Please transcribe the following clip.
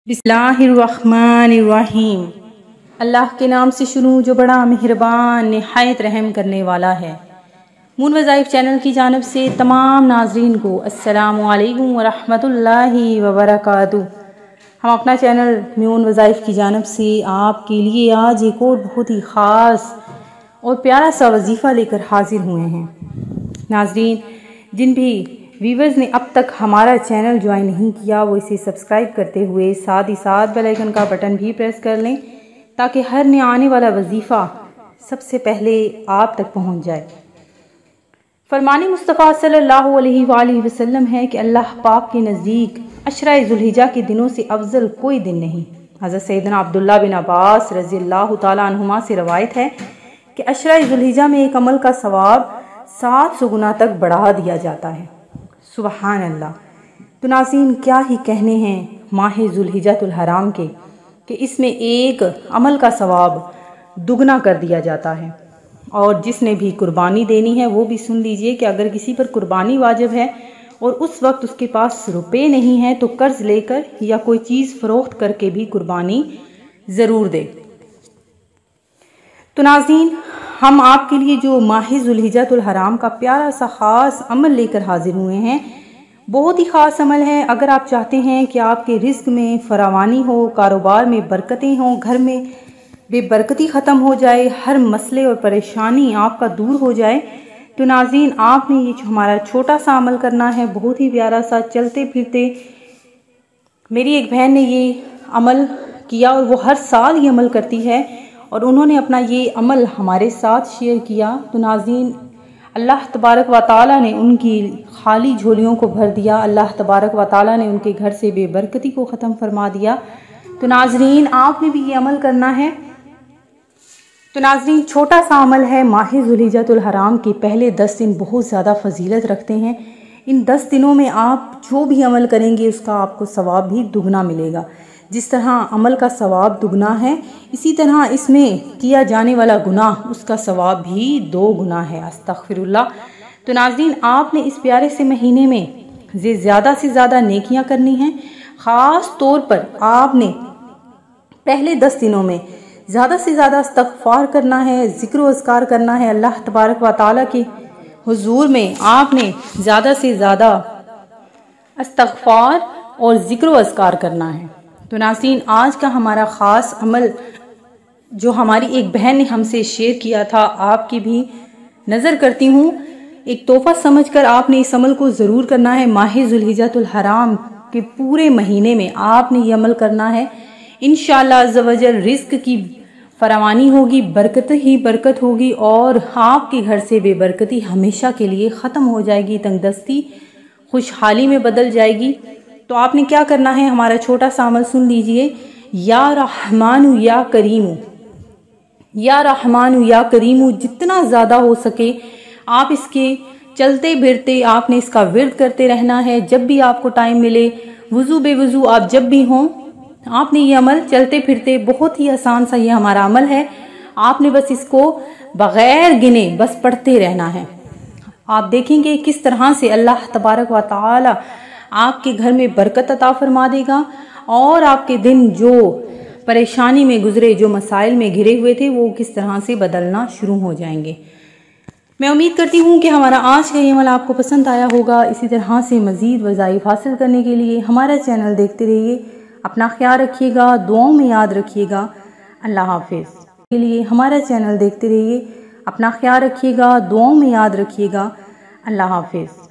बिस्मिल्लाहिर्रहमानिर्रहीम। अल्लाह के नाम से शुरू जो बड़ा मेहरबान निहायत रहम करने वाला है। मून वज़ाइफ चैनल की जानिब से तमाम नाजरीन को अस्सलामु अलैकुम वरहमतुल्लाहि वबरकातुहू। हम अपना चैनल मून वज़ाइफ की जानिब से आपके लिए आज एक और बहुत ही ख़ास और प्यारा सा वजीफ़ा लेकर हाजिर हुए हैं। नाजरीन, जिन भी व्यूवर्स ने अब तक हमारा चैनल ज्वाइन नहीं किया वो इसे सब्सक्राइब करते हुए साथ ही साथ बेल आइकन का बटन भी प्रेस कर लें ताकि हर नया आने वाला वजीफ़ा सबसे पहले आप तक पहुंच जाए। फरमानी मुस्तफ़ा सल्लल्लाहु अलैहि वसल्लम है कि अल्लाह पाक के नज़दीक अशरा ज़ुल्हिज्जा के दिनों से अफजल कोई दिन नहीं। हज़रत सैयदना अब्दुल्लाह बिन अब्बास रज़ियल्लाहु ताला अन्हुमा से रवायत है कि अशरा ज़ुल्हिज्जा में एक अमल का सवाब 700 गुना तक बढ़ा दिया जाता है। सुबहान अल्लाह। तो नाज़रीन, क्या ही कहने हैं माह ज़ुल्हिज्जतुल हराम के कि इसमें एक अमल का सवाब दुगना कर दिया जाता है। और जिसने भी कुर्बानी देनी है वो भी सुन लीजिए कि अगर किसी पर कुर्बानी वाजिब है और उस वक्त उसके पास रुपए नहीं है तो कर्ज लेकर या कोई चीज़ फ़रोख्त करके भी कुर्बानी ज़रूर दे। तो नाज़रीन, हम आपके लिए जो माह ज़ुल्हिज्जतुल हराम का प्यारा सा ख़ास अमल लेकर हाजिर हुए हैं, बहुत ही ख़ास अमल है। अगर आप चाहते हैं कि आपके रिज़्क़ में फरावानी हो, कारोबार में बरकतें हों, घर में बेबरकती ख़त्म हो जाए, हर मसले और परेशानी आपका दूर हो जाए, तो नाज़रीन आपने ये जो हमारा छोटा सा अमल करना है, बहुत ही प्यारा सा। चलते फिरते मेरी एक बहन ने ये अमल किया और वो हर साल ये अमल करती है और उन्होंने अपना ये अमल हमारे साथ शेयर किया। तो नाज़रीन, अल्लाह तबारक व तआला ने उनकी खाली झोलियों को भर दिया। अल्लाह तबारक व तआला ने उनके घर से बेबरकती को ख़त्म फरमा दिया। तो नाज़रीन, आपने भी ये अमल करना है। तो नाज़रीन, छोटा सा अमल है। माह ज़ुल्हिज्जतुल हराम के पहले 10 दिन बहुत ज़्यादा फजीलत रखते हैं। इन 10 दिनों में आप जो भी अमल करेंगे उसका आपको सवाब भी दुगना मिलेगा। जिस तरह अमल का सवाब दुगना है, इसी तरह इसमें किया जाने वाला गुनाह उसका सवाब भी 2 गुना है। अस्तग़फिरुल्लाह। तो नाज़रीन, आपने इस प्यारे से महीने में ज़्यादा से ज़्यादा नेकियां करनी हैं। ख़ास तौर पर आपने पहले 10 दिनों में ज़्यादा से ज़्यादा इस्तग़फ़ार करना है, ज़िक्र व अज़कार करना है। अल्लाह तबारक व तआला के हुज़ूर में आपने ज़्यादा से ज़्यादा इस्तग़फ़ार और ज़िक्र व अज़कार करना है। तो नाज़रीन, आज का हमारा ख़ास अमल जो हमारी एक बहन ने हमसे शेयर किया था, आपकी भी नज़र करती हूँ। एक तोहफ़ा समझकर आपने इस अमल को ज़रूर करना है। माह ज़ुल्हिज्जतुल हराम के पूरे महीने में आपने ये अमल करना है। इंशाअल्लाह अज़्ज़ व जल रिज़्क़ की फरावानी होगी, बरकत ही बरकत होगी और आपके घर से बेबरकती हमेशा के लिए ख़त्म हो जाएगी। तंगदस्ती खुशहाली में बदल जाएगी। तो आपने क्या करना है, हमारा छोटा सा अमल सुन लीजिए। या रहमानु या करीमु, या रहमानु या करीमु, जितना ज़्यादा हो सके आप इसके चलते फिरते आपने इसका विर्द करते रहना है। जब भी आपको टाइम मिले, वुज़ू बेवुज़ू आप जब भी हों, आपने ये अमल चलते फिरते, बहुत ही आसान सा ये हमारा अमल है। आपने बस इसको बग़ैर गिने बस पढ़ते रहना है। आप देखेंगे किस तरह से अल्लाह तबारक व तआला आपके घर में बरकत अता फरमा देगा और आपके दिन जो परेशानी में गुजरे, जो मसाइल में घिरे हुए थे, वो किस तरह से बदलना शुरू हो जाएंगे। मैं उम्मीद करती हूँ कि हमारा आज का ये अमल आपको पसंद आया होगा। इसी तरह से मज़ीद वज़ाइफ हासिल करने के लिए हमारा चैनल देखते रहिए। अपना ख्याल रखिएगा, दुआओं में याद रखिएगा। अल्लाह हाफ़िज़। के लिए हमारा चैनल देखते रहिए। अपना ख्याल रखिएगा, दुआओं में याद रखिएगा। अल्लाह हाफ़िज़।